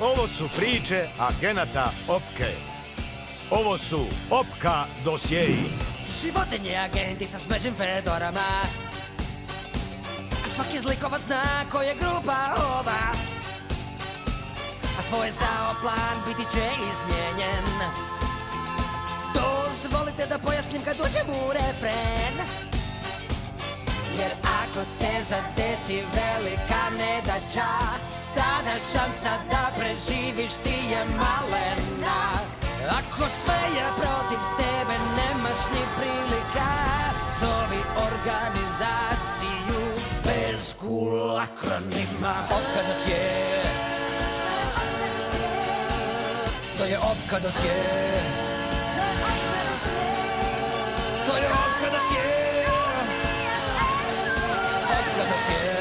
Ovo su priče agenata Opke. Ovo su Opka dosjeji. Životinje agenti sa smeđim fedorama, a svaki zlikovac zna ko je grupa ova. A tvoj zao plan biti će izmijenjen. Dozvolite da pojasnim kad uđem u refren. Jer ako te zadesi velika nedaća, tada šansa da preživiš ti je malena. Ako sve je protiv tebe, nemaš ni prilika, zovi organizaciju bez cool akronima. Opka dosje, to je Opka dosje, to je Opka dosje, Opka dosje.